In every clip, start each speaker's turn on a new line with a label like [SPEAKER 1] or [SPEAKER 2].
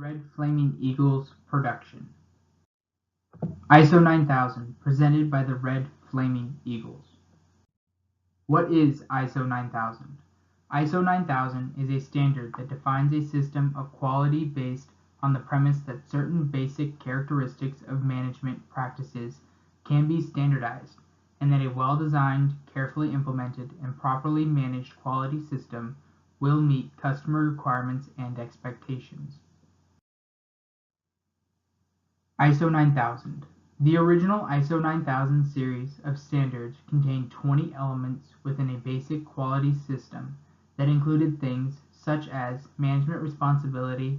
[SPEAKER 1] Red Flaming Eagles production. ISO 9000, presented by the Red Flaming Eagles. What is ISO 9000? ISO 9000 is a standard that defines a system of quality based on the premise that certain basic characteristics of management practices can be standardized, and that a well-designed, carefully implemented, and properly managed quality system will meet customer requirements and expectations. ISO 9000. The original ISO 9000 series of standards contained 20 elements within a basic quality system that included things such as management responsibility,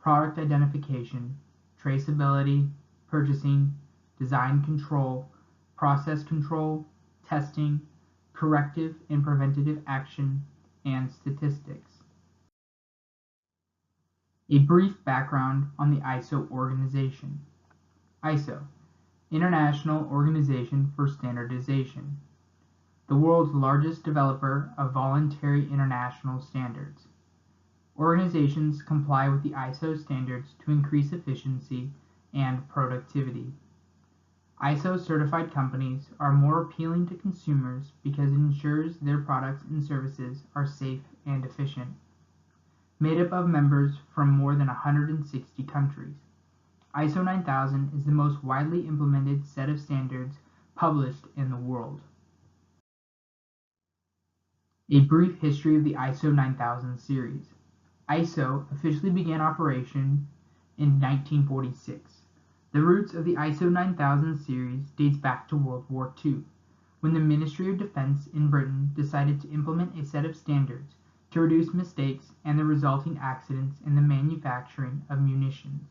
[SPEAKER 1] product identification, traceability, purchasing, design control, process control, testing, corrective and preventative action, and statistics. A brief background on the ISO organization. ISO, International Organization for Standardization, the world's largest developer of voluntary international standards. Organizations comply with the ISO standards to increase efficiency and productivity. ISO certified companies are more appealing to consumers because it ensures their products and services are safe and efficient. Made up of members from more than 160 countries. ISO 9000 is the most widely implemented set of standards published in the world. A brief history of the ISO 9000 series. ISO officially began operation in 1946. The roots of the ISO 9000 series dates back to World War II, when the Ministry of Defense in Britain decided to implement a set of standards to reduce mistakes and the resulting accidents in the manufacturing of munitions.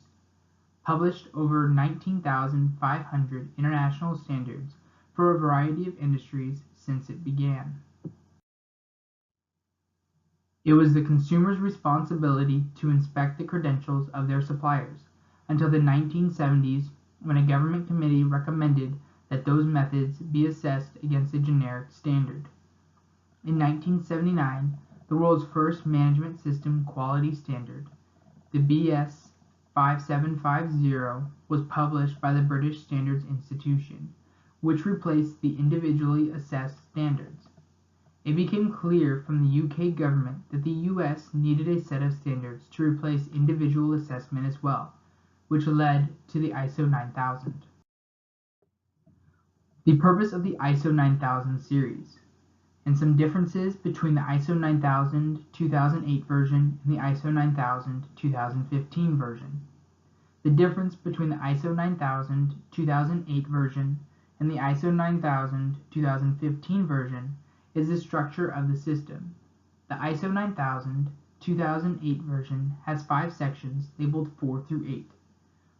[SPEAKER 1] Published over 19,500 international standards for a variety of industries since it began. It was the consumer's responsibility to inspect the credentials of their suppliers until the 1970s, when a government committee recommended that those methods be assessed against a generic standard. In 1979, the world's first management system quality standard, the BS 5750, was published by the British Standards Institution, which replaced the individually assessed standards. It became clear from the UK government that the US needed a set of standards to replace individual assessment as well, which led to the ISO 9000. The purpose of the ISO 9000 series, and some differences between the ISO 9000 2008 version and the ISO 9000 2015 version. The difference between the ISO 9000 2008 version and the ISO 9000 2015 version is the structure of the system. The ISO 9000 2008 version has 5 sections labeled 4 through 8,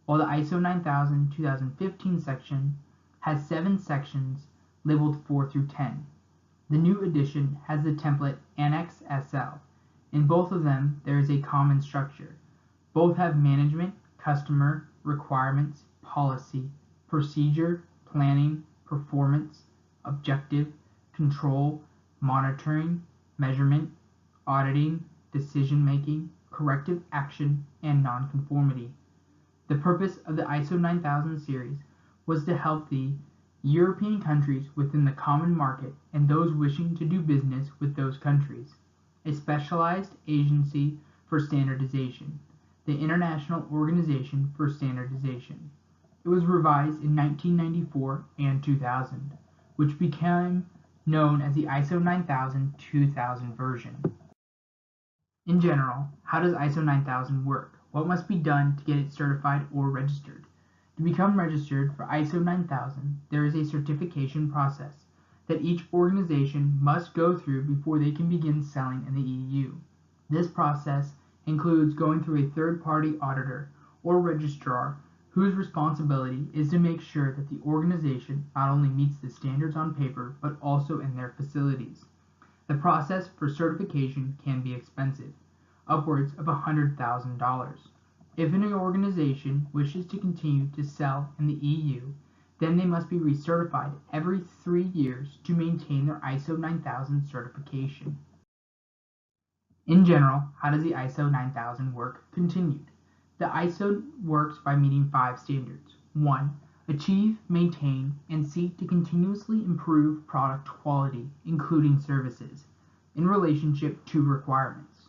[SPEAKER 1] while the ISO 9000 2015 section has 7 sections labeled 4 through 10. The new edition has the template Annex SL. In both of them, there is a common structure. Both have management, customer, requirements, policy, procedure, planning, performance, objective, control, monitoring, measurement, auditing, decision-making, corrective action, and nonconformity. The purpose of the ISO 9000 series was to help the European countries within the common market and those wishing to do business with those countries. A specialized agency for standardization, the International Organization for Standardization. It was revised in 1994 and 2000, which became known as the ISO 9000 2000 version. In general, how does ISO 9000 work? What must be done to get it certified or registered? To become registered for ISO 9000, there is a certification process that each organization must go through before they can begin selling in the EU. This process includes going through a third-party auditor or registrar whose responsibility is to make sure that the organization not only meets the standards on paper but also in their facilities. The process for certification can be expensive, upwards of $100,000. If an organization wishes to continue to sell in the EU, then they must be recertified every 3 years to maintain their ISO 9000 certification. In general, how does the ISO 9000 work? Continued. The ISO works by meeting 5 standards. 1. Achieve, maintain, and seek to continuously improve product quality, including services, in relationship to requirements.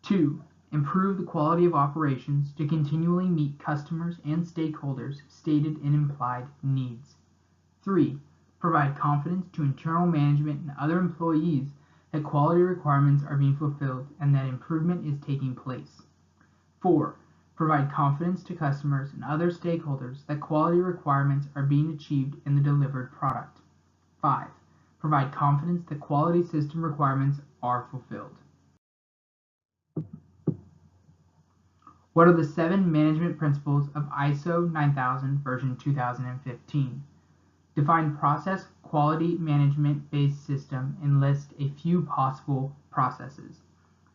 [SPEAKER 1] 2. Improve the quality of operations to continually meet customers and stakeholders' stated and implied needs. 3. Provide confidence to internal management and other employees that quality requirements are being fulfilled and that improvement is taking place. 4. Provide confidence to customers and other stakeholders that quality requirements are being achieved in the delivered product. 5. Provide confidence that quality system requirements are fulfilled. What are the 7 management principles of ISO 9000 version 2015? Define process quality management-based system and list a few possible processes.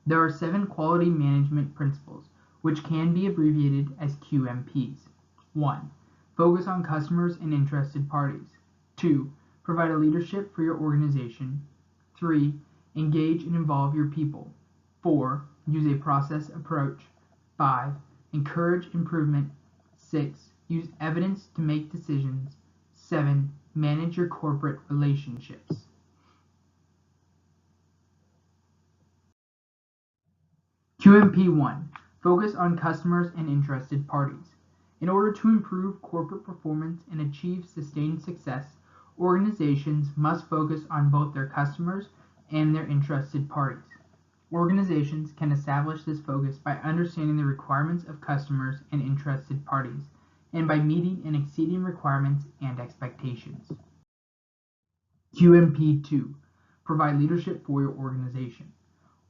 [SPEAKER 1] There are 7 quality management principles, which can be abbreviated as QMPs. 1. Focus on customers and interested parties. 2. Provide a leadership for your organization. 3. Engage and involve your people. 4. Use a process approach. 5. Encourage improvement. 6. Use evidence to make decisions. 7. Manage your corporate relationships. QMP 1. Focus on customers and interested parties. In order to improve corporate performance and achieve sustained success, organizations must focus on both their customers and their interested parties. Organizations can establish this focus by understanding the requirements of customers and interested parties, and by meeting and exceeding requirements and expectations. QMP 2. Provide leadership for your organization.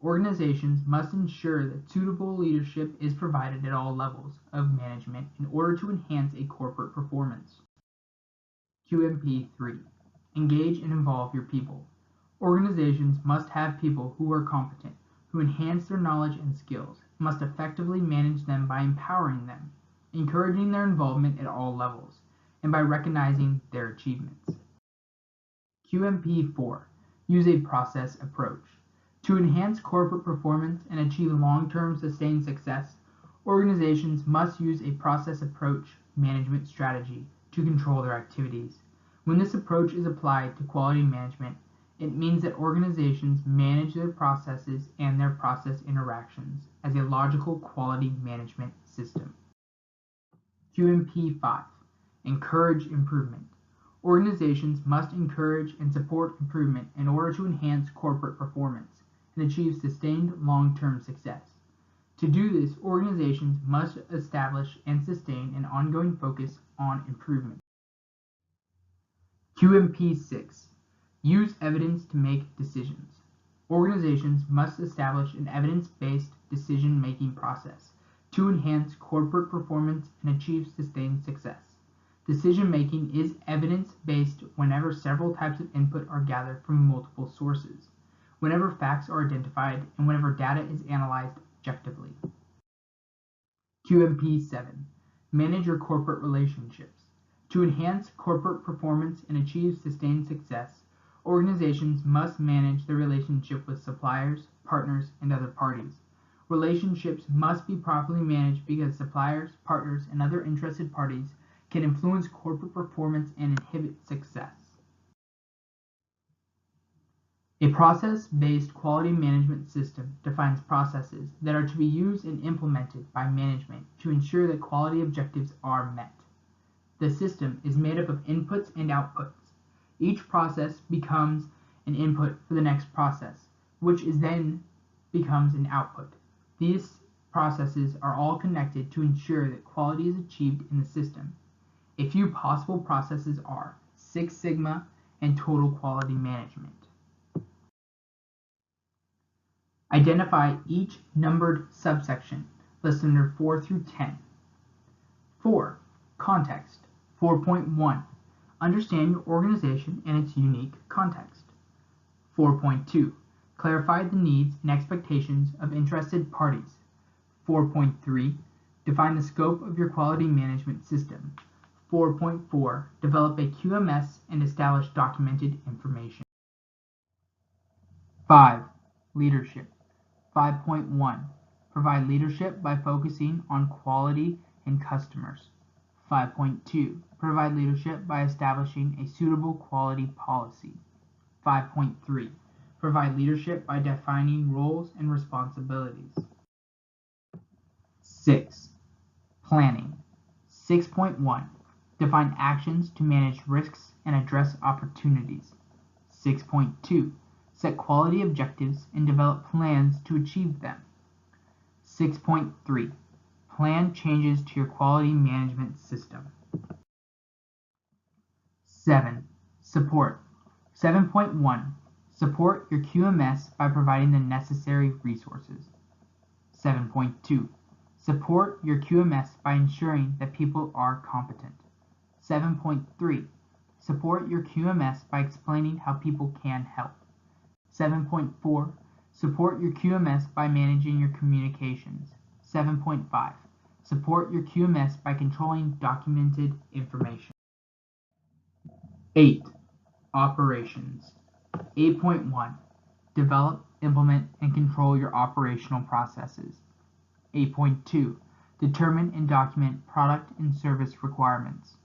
[SPEAKER 1] Organizations must ensure that suitable leadership is provided at all levels of management in order to enhance a corporate performance. QMP 3. Engage and involve your people. Organizations must have people who are competent, who enhance their knowledge and skills, must effectively manage them by empowering them, encouraging their involvement at all levels, and by recognizing their achievements. QMP 4. Use a process approach. To enhance corporate performance and achieve long-term sustained success, organizations must use a process approach management strategy to control their activities. When this approach is applied to quality management, it means that organizations manage their processes and their process interactions as a logical quality management system. QMP 5. Encourage improvement. Organizations must encourage and support improvement in order to enhance corporate performance and achieve sustained long-term success. To do this, organizations must establish and sustain an ongoing focus on improvement. QMP 6. Use evidence to make decisions. Organizations must establish an evidence-based decision-making process to enhance corporate performance and achieve sustained success. Decision-making is evidence-based whenever several types of input are gathered from multiple sources, whenever facts are identified, and whenever data is analyzed objectively. QMP 7. Manage your corporate relationships. To enhance corporate performance and achieve sustained success, organizations must manage their relationship with suppliers, partners, and other parties. Relationships must be properly managed because suppliers, partners, and other interested parties can influence corporate performance and inhibit success. A process-based quality management system defines processes that are to be used and implemented by management to ensure that quality objectives are met. The system is made up of inputs and outputs. Each process becomes an input for the next process, which is then becomes an output. These processes are all connected to ensure that quality is achieved in the system. A few possible processes are Six Sigma and total quality management. Identify each numbered subsection listed under 4 through 10. 4. Context. 4.1. Understand your organization and its unique context. 4.2. Clarify the needs and expectations of interested parties. 4.3. Define the scope of your quality management system. 4.4. Develop a QMS and establish documented information. 5. Leadership. 5.1. Provide leadership by focusing on quality and customers. 5.2. Provide leadership by establishing a suitable quality policy. 5.3. Provide leadership by defining roles and responsibilities. 6. Planning. 6.1. Define actions to manage risks and address opportunities. 6.2. Set quality objectives and develop plans to achieve them. 6.3. Plan changes to your quality management system. 7. Support. 7.1. Support your QMS by providing the necessary resources. 7.2. Support your QMS by ensuring that people are competent. 7.3. Support your QMS by explaining how people can help. 7.4. Support your QMS by managing your communications. 7.5. Support your QMS by controlling documented information. 8. Operations. 8.1. Develop, implement, and control your operational processes. 8.2. Determine and document product and service requirements.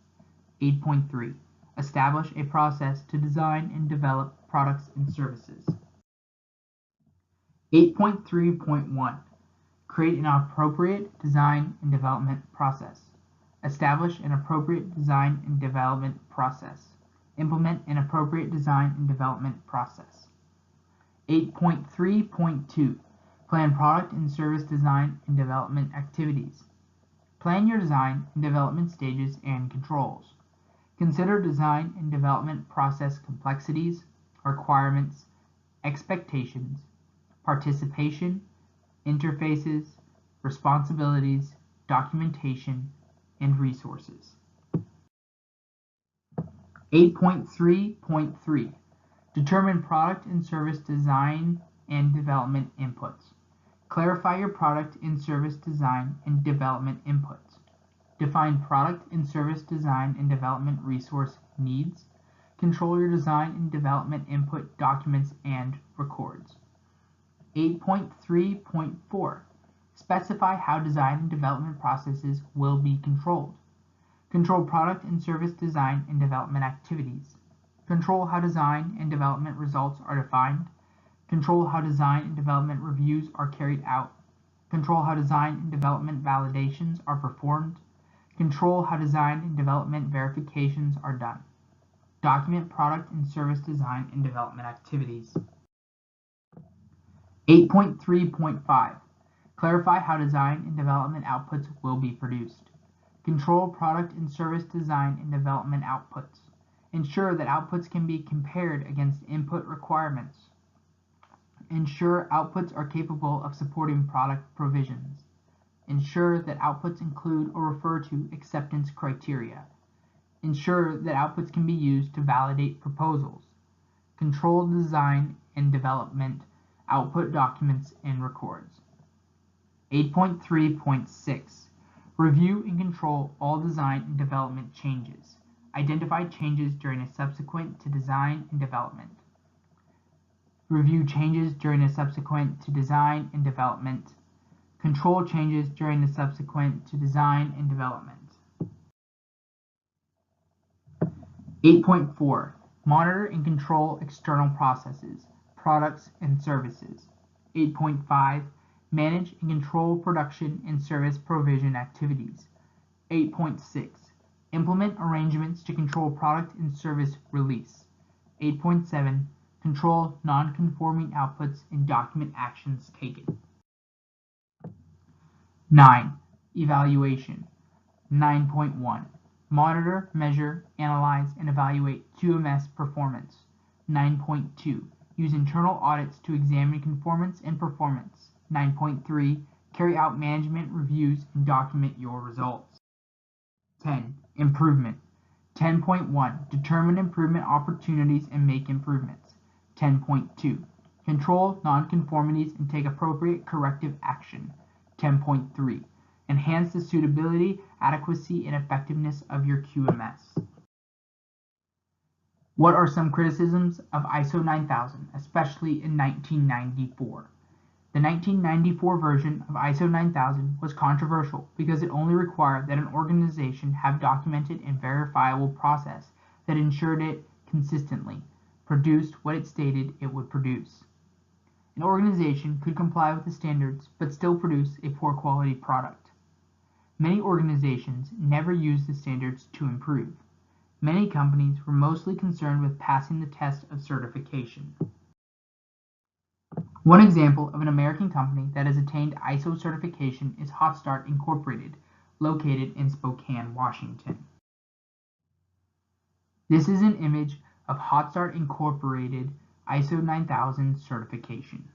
[SPEAKER 1] 8.3. Establish a process to design and develop products and services. 8.3.1. Create an appropriate design and development process. Establish an appropriate design and development process. Implement an appropriate design and development process. 8.3.2. Plan product and service design and development activities. Plan your design and development stages and controls. Consider design and development process complexities, requirements, expectations, participation, interfaces, responsibilities, documentation, and resources. 8.3.3. Determine product and service design and development inputs. Clarify your product and service design and development inputs. Define product and service design and development resource needs. Control your design and development input documents and records. 8.3.4. Specify how design and development processes will be controlled. Control product and service design and development activities. Control how design and development results are defined. Control how design and development reviews are carried out. Control how design and development validations are performed. Control how design and development verifications are done. Document product and service design and development activities. 8.3.5. Clarify how design and development outputs will be produced. Control product and service design and development outputs. Ensure that outputs can be compared against input requirements. Ensure outputs are capable of supporting product provisions. Ensure that outputs include or refer to acceptance criteria. Ensure that outputs can be used to validate proposals. Control design and development output documents and records. 8.3.6. Review and control all design and development changes. Identify changes during a subsequent to design and development. Review changes during a subsequent to design and development. Control changes during the subsequent to design and development. 8.4. Monitor and control external processes, products, and services. 8.5. Manage and control production and service provision activities. 8.6. Implement arrangements to control product and service release. 8.7. Control non-conforming outputs and document actions taken. 9. Evaluation. 9.1. Monitor, measure, analyze, and evaluate QMS performance. 9.2. Use internal audits to examine conformance and performance. 9.3. Carry out management reviews and document your results. 10. Improvement. 10.1. Determine improvement opportunities and make improvements. 10.2. Control nonconformities and take appropriate corrective action. 10.3. Enhance the suitability, adequacy, and effectiveness of your QMS. What are some criticisms of ISO 9000, especially in 1994? The 1994 version of ISO 9000 was controversial because it only required that an organization have documented and verifiable process that ensured it consistently produced what it stated it would produce. An organization could comply with the standards but still produce a poor quality product. Many organizations never used the standards to improve. Many companies were mostly concerned with passing the test of certification. One example of an American company that has attained ISO certification is HotStart Incorporated, located in Spokane, Washington. This is an image of HotStart Incorporated ISO 9000 certification.